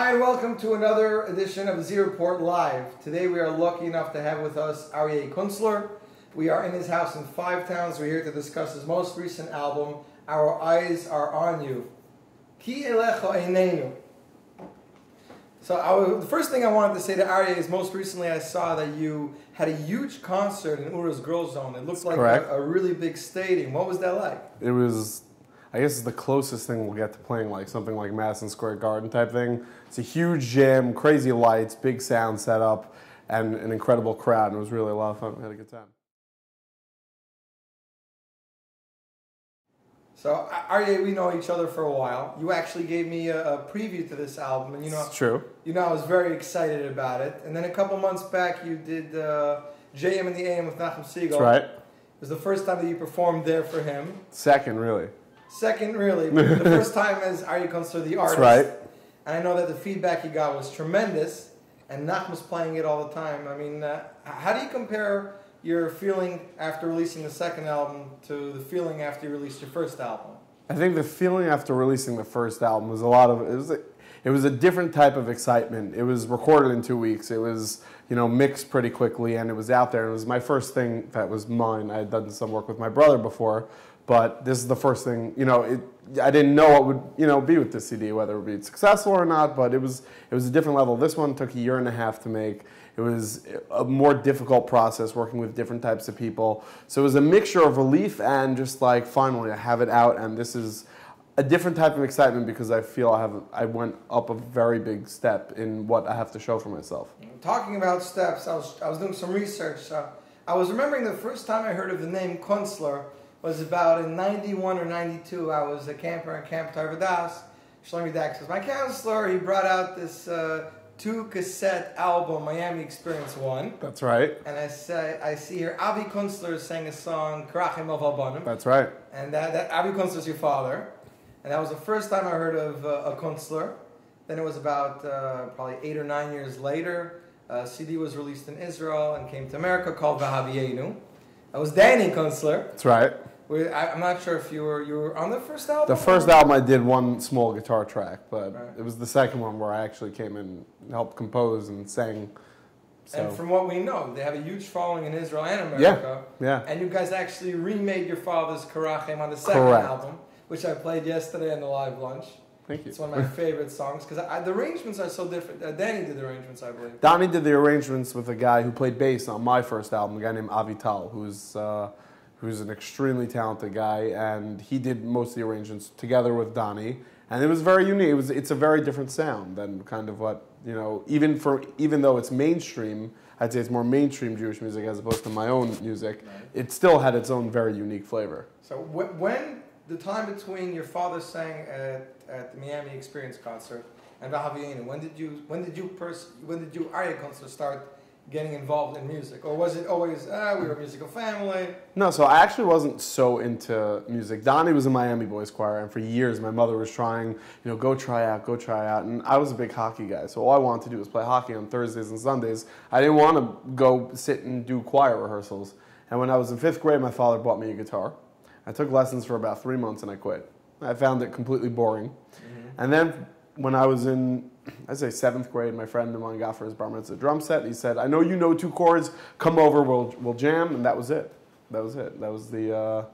Hi, and welcome to another edition of Z Report Live. Today we are lucky enough to have with us Aryeh Kunstler. We are in his house in Five Towns. We're here to discuss his most recent album, Our Eyes Are On You. Ki elecha einenu. So the first thing I wanted to say to Aryeh is most recently I saw that you had a huge concert in Ura's Girl Zone. It looked like a really big stadium. What was that like? It was, I guess it's the closest thing we'll get to playing like something like Madison Square Garden type thing. It's a huge gym, crazy lights, big sound setup, and an incredible crowd. And it was really a lot of fun. We had a good time. So, Aryeh, we know each other for a while. You actually gave me a preview to this album, and It's true. I was very excited about it. And then a couple months back, you did JM in the AM with Nachum Segal. That's right. It was the first time that you performed there for him. Second, really. Second, really. The first time as Aryeh Kunstler, the artist. That's right. And I know that the feedback you got was tremendous, and Nachum's playing it all the time. I mean, how do you compare your feeling after releasing the second album to the feeling after you released your first album? I think the feeling after releasing the first album was it was a different type of excitement. It was recorded in 2 weeks. It was, mixed pretty quickly, and it was out there. And it was my first thing that was mine. I had done some work with my brother before, but this is the first thing, I didn't know what would, be with this CD, whether it would be successful or not, but it was a different level. This one took 1.5 years to make. It was a more difficult process working with different types of people. So it was a mixture of relief and just like, finally, I have it out, and this is a different type of excitement because I feel I went up a very big step in what I have to show for myself. Talking about steps, I was doing some research. I was remembering the first time I heard of the name Kunstler was about in 91 or 92. I was a camper in Camp Tarvadas. Shlomi Dax was my counselor. He brought out this 2-cassette album, Miami Experience 1. That's right. And I see here, Avi Kunstler sang a song, Karachim of Albanim. That's right. And that Avi Kunstler's your father. And that was the first time I heard of a Kunstler. Then it was about probably 8 or 9 years later. A CD was released in Israel and came to America called Vahavienu. That was Danny Kunstler. That's right. I'm not sure if you were on the first album? The first album I did one small guitar track, but it was the second one where I actually came in and helped compose and sang. So. And from what we know, they have a huge following in Israel and America. Yeah. And you guys actually remade your father's Karachim on the second album, which I played yesterday in the live lunch. Thank you. It's one of my favorite songs because the arrangements are so different. Danny did the arrangements, I believe. Danny did the arrangements with a guy who played bass on my first album, a guy named Avital, who's an extremely talented guy, and he did most of the arrangements together with Donnie, and it was very unique. It's a very different sound than kind of what, even though it's mainstream, I'd say it's more mainstream Jewish music as opposed to my own music, it still had its own very unique flavor. So when the time between your father sang at the Miami Experience concert and Vahavienu, when did you Aryeh Kunstler start getting involved in music? Or was it always, we were a musical family? No, so I actually wasn't so into music. Donnie was in Miami Boys Choir, and for years my mother was trying, go try out. And I was a big hockey guy, so all I wanted to do was play hockey on Thursdays and Sundays. I didn't want to go sit and do choir rehearsals. And when I was in 5th grade, my father bought me a guitar. I took lessons for about 3 months and I quit. I found it completely boring. Mm-hmm. And then when I was in, I'd say 7th grade, my friend of mine got for his bar mitzvah drum set. He said, I know you know 2 chords, come over, we'll jam, and that was it. That was the,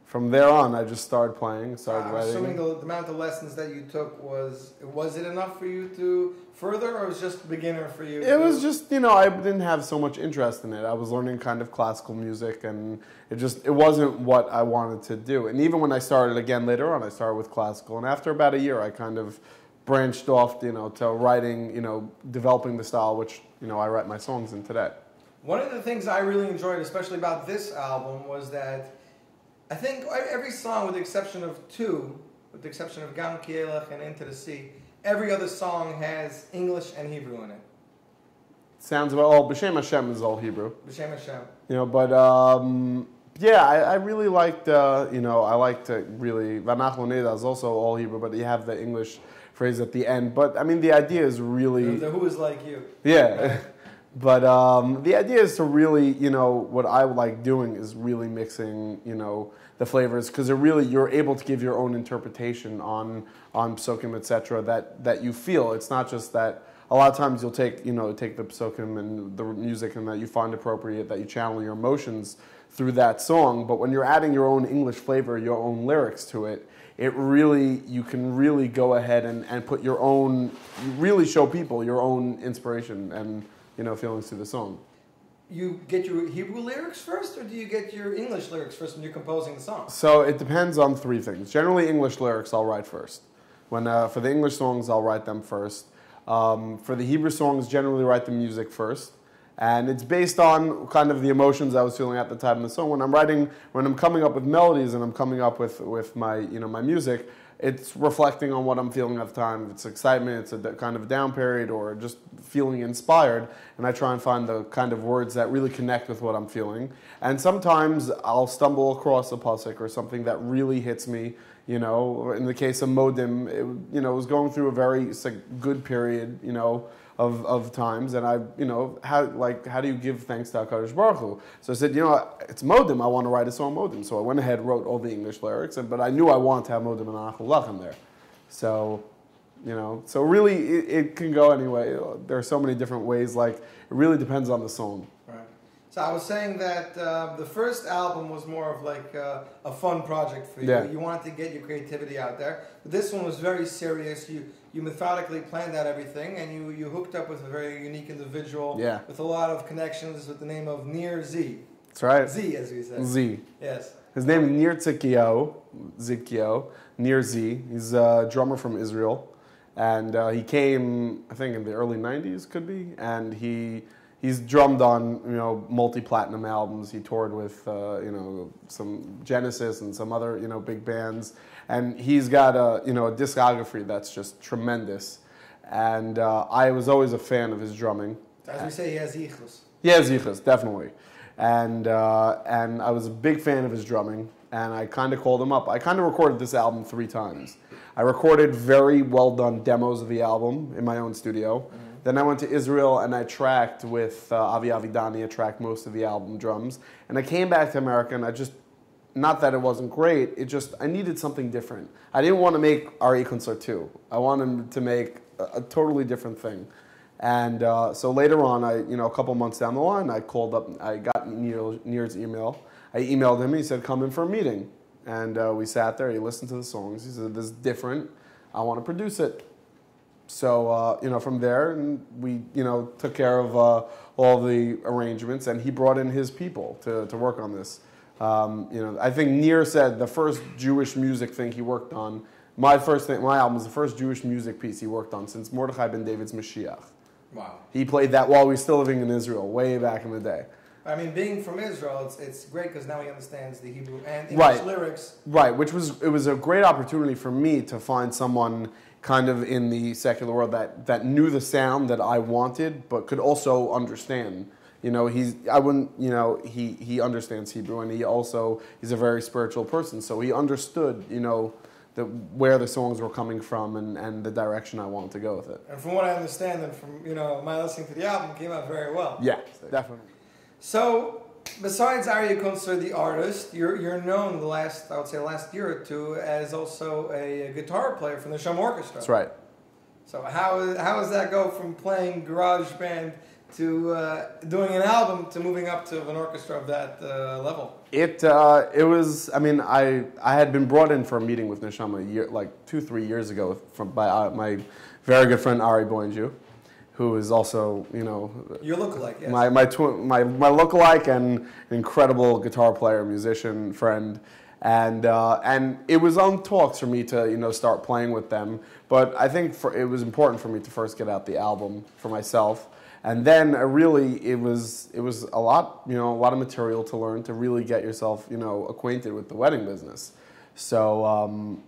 from there on, I just started playing, started writing. Assuming the amount of lessons that you took, was it enough for you to further, or was it just beginner for you? It was just, I didn't have so much interest in it. I was learning kind of classical music, and it wasn't what I wanted to do. And even when I started again later on, I started with classical, and after about a year, I kind of branched off, to writing, developing the style which, I write my songs in today. One of the things I really enjoyed, especially about this album, was that I think every song, with the exception of 2, with the exception of Gam Kielech and Into the Sea, every other song has English and Hebrew in it. Sounds about, B'Shem Hashem is all Hebrew. B'Shem Hashem. But I really liked, I liked really, Vanach Loneda is also all Hebrew, but you have the English phrase at the end. But, I mean, the idea is really... The Who is Like You. Yeah. But the idea is to really, what I like doing is really mixing, the flavors, because you're able to give your own interpretation on psukim, etc. That you feel. It's not just that. A lot of times you'll take the psukim and the music and that you find appropriate, that you channel your emotions through that song. But when you're adding your own English flavor, your own lyrics to it, you can really go ahead and put your own, really show people your own inspiration and feelings to the song. You get your Hebrew lyrics first, or do you get your English lyrics first when you're composing the song? So it depends on three things. Generally, English lyrics I'll write first. For the English songs, I'll write them first. For the Hebrew songs, generally write the music first. And it's based on kind of the emotions I was feeling at the time in the song. When I'm coming up with melodies and I'm coming up with my my music, it's reflecting on what I'm feeling at the time. If it's excitement, it's a kind of a down period, or just feeling inspired. And I try and find the kind of words that really connect with what I'm feeling. And sometimes I'll stumble across a pasuk or something that really hits me. In the case of Modim, it was going through a very good period, of times, and how do you give thanks to HaKadosh Baruch Hu? So I said, it's Modim, I want to write a song Modim. So I went ahead, wrote all the English lyrics, but I knew I wanted to have Modim and Anachal Lachem there. So, so really it can go anyway. There are so many different ways, it really depends on the song. Right. So I was saying that the first album was more of a fun project for you. Yeah. You wanted to get your creativity out there. But this one was very serious. You methodically planned out everything, and you hooked up with a very unique individual with a lot of connections with the name of Nir Z. That's right. Z, as we said. Z. Yes. His name is Nir Zikio, Nir Z. He's a drummer from Israel, and he came, I think, in the early 90s, could be, and he's drummed on, multi-platinum albums. He toured with, some Genesis and some other, big bands. And he's got a discography that's just tremendous. And I was always a fan of his drumming. As we say, he has yichus. He has yichus, definitely. And I was a big fan of his drumming. And I kind of called him up. I kind of recorded this album 3 times. I recorded very well done demos of the album in my own studio. Mm-hmm. Then I went to Israel and I tracked with Avi Avidani. I tracked most of the album drums. And I came back to America and not that it wasn't great, I needed something different. I didn't want to make Aryeh Kunstler 2. I wanted to make a totally different thing. And so later on, a couple months down the line, I called up, I got Nir's email. I emailed him, he said, come in for a meeting. And we sat there, he listened to the songs, he said, this is different, I want to produce it. So, from there, and we, took care of all the arrangements, and he brought in his people to work on this. I think Nir said the first Jewish music thing he worked on, my album was the first Jewish music piece he worked on since Mordechai ben David's Mashiach. Wow. He played that while we were still living in Israel, way back in the day. I mean, being from Israel, it's great because now he understands the Hebrew and English lyrics. Right, it was a great opportunity for me to find someone kind of in the secular world that knew the sound that I wanted, but could also understand. He understands Hebrew, and he's a very spiritual person, so he understood, where the songs were coming from and the direction I wanted to go with it. And from what I understand, and from my listening to the album, it came out very well. Yeah, definitely. So, besides Aryeh Kunstler, the artist, you're known the last year or two as also a guitar player from the Sham Orchestra. That's right. So how does that go from playing garage band to doing an album to moving up to an orchestra of that level? It was. I mean, I had been brought in for a meeting with Neshama 2-3 years ago by my very good friend Ari Boinju, who is also your lookalike. Yes. My lookalike and incredible guitar player, musician, friend. And it was on talks for me to start playing with them, but I think it was important for me to first get out the album for myself, and then it was a lot of material to learn to really get yourself acquainted with the wedding business. So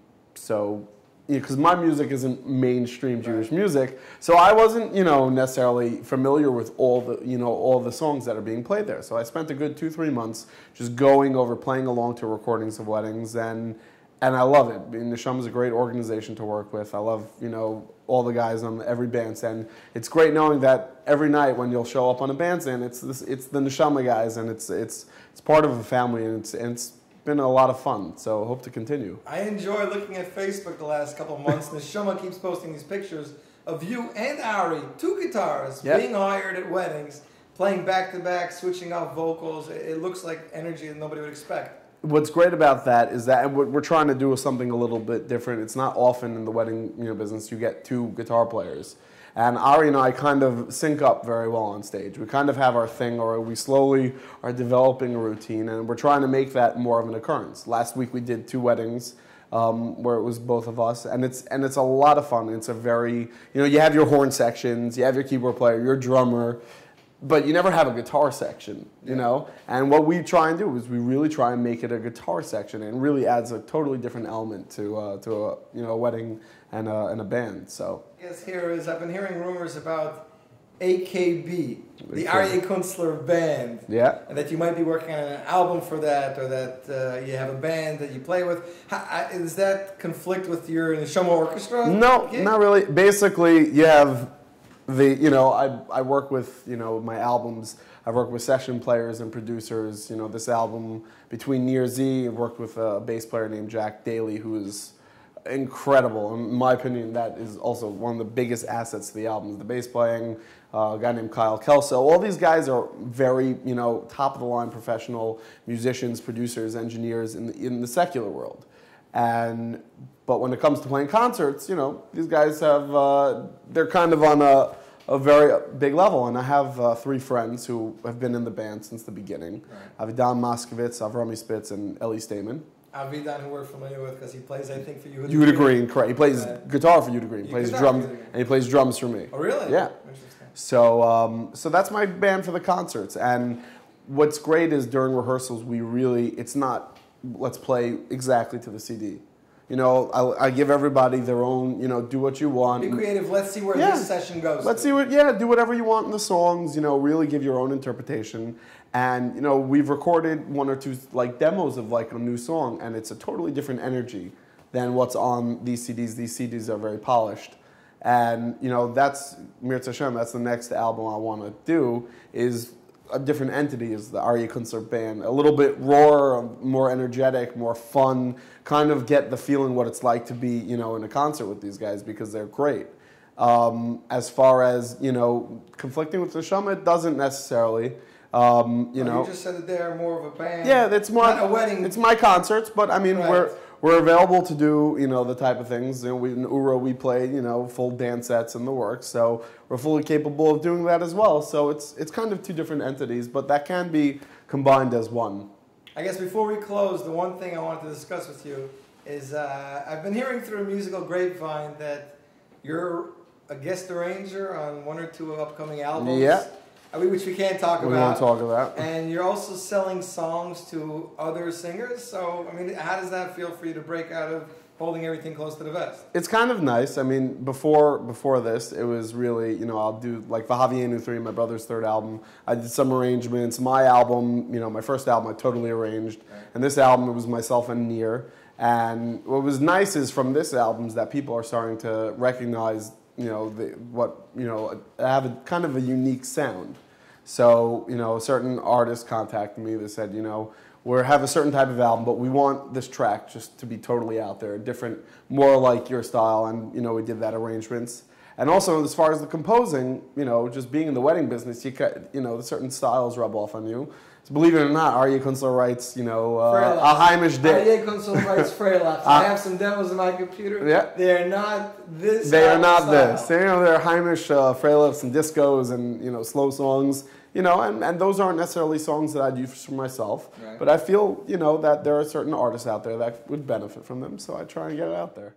because my music isn't mainstream Jewish music, so I wasn't necessarily familiar with all the songs that are being played there. So I spent a good 2-3 months just going over, playing along to recordings of weddings, and and I love it. I mean, Neshama is a great organization to work with. I love, you know, all the guys on every bandstand. It's great knowing that every night when you'll show up on a bandstand, it's the Neshama guys, and it's part of a family, and it's been a lot of fun. So hope to continue. I enjoy looking at Facebook the last couple of months. Neshama keeps posting these pictures of you and Ari, two guitars, being hired at weddings, playing back-to-back, switching out vocals. It looks like energy that nobody would expect. What's great about that is that, and what we're trying to do is something a little bit different. It's not often in the wedding business you get two guitar players. And Ari and I kind of sync up very well on stage. We kind of have our thing, or we slowly are developing a routine, and we're trying to make that more of an occurrence. Last week we did 2 weddings where it was both of us, and it's a lot of fun. It's a very, you have your horn sections, you have your keyboard player, your drummer, but you never have a guitar section, And what we try and do is we really try and make it a guitar section, and really adds a totally different element to a wedding and a band. So yes, I've been hearing rumors about AKB, the Aryeh Kunstler band. Yeah. And that you might be working on an album for that, or that you have a band that you play with. Does that conflict with your Neshama Orchestra? No, not really. Basically, you have I work with, my albums. I've worked with session players and producers. This album, Between Near Z, I've worked with a bass player named Jack Daly, who is incredible. In my opinion, that is also one of the biggest assets to the album, is the bass playing. A guy named Kyle Kelso. All these guys are very, top-of-the-line professional musicians, producers, engineers in the secular world. But when it comes to playing concerts, these guys they're kind of on a very big level. And I have 3 friends who have been in the band since the beginning. Right. Avidan Moskowitz, Avrami Spitz, and Eli Stamen. Avidan, who we're familiar with, because he plays, I think, for you. Yehuda Green, correct. He plays guitar for Yehuda Green. He plays drums, and he plays drums for me. Oh, really? Yeah. Interesting. So that's my band for the concerts. And what's great is during rehearsals, it's not, let's play exactly to the CD. I give everybody their own, do what you want. Be creative. Let's see where this session goes. Let's see do whatever you want in the songs, really give your own interpretation. And, we've recorded 1 or 2 demos of a new song, and it's a totally different energy than what's on these CDs. These CDs are very polished. And, that's, Mirz Hashem, that's the next album I want to do, is a different entity, is the Aryeh Kunstler band. A little bit rawer, more energetic, more fun, kind of get the feeling what it's like to be, in a concert with these guys, because they're great. As far as, conflicting with Neshama, it doesn't necessarily. You just said that they're more of a band. Yeah, it's more not a wedding. It's my concerts, but I mean, we're available to do, the type of things. In Uro, we play, full dance sets in the works, so we're fully capable of doing that as well. So it's kind of 2 different entities, but that can be combined as one. I guess before we close, the one thing I wanted to discuss with you is I've been hearing through a musical grapevine that you're a guest arranger on 1 or 2 upcoming albums. Yeah. Which we can't talk about. We won't talk about. And you're also selling songs to other singers. So, I mean, how does that feel for you to break out of holding everything close to the vest? It's kind of nice. I mean, before this, it was really, I'll do like Vahavienu 3, my brother's 3rd album. I did some arrangements. My album, my first album, I totally arranged. Right. And this album, it was myself and Nir. And what was nice is from this album is that people are starting to recognize, have a kind of a unique sound. So, certain artists contacted me that said, we have a certain type of album, but we want this track just to be totally out there, different, more like your style, and, we did that arrangements. And also, as far as the composing, just being in the wedding business, certain styles rub off on you. So believe it or not, Aryeh Kunstler writes, a Heimish day. Aryeh Kunstler writes Freilach. I have some demos on my computer. Yeah. They're not this. They are not this. They're Heimish Freilachs and discos and, slow songs. And those aren't necessarily songs that I'd use for myself. Right. But I feel, that there are certain artists out there that would benefit from them. So I try and get it out there.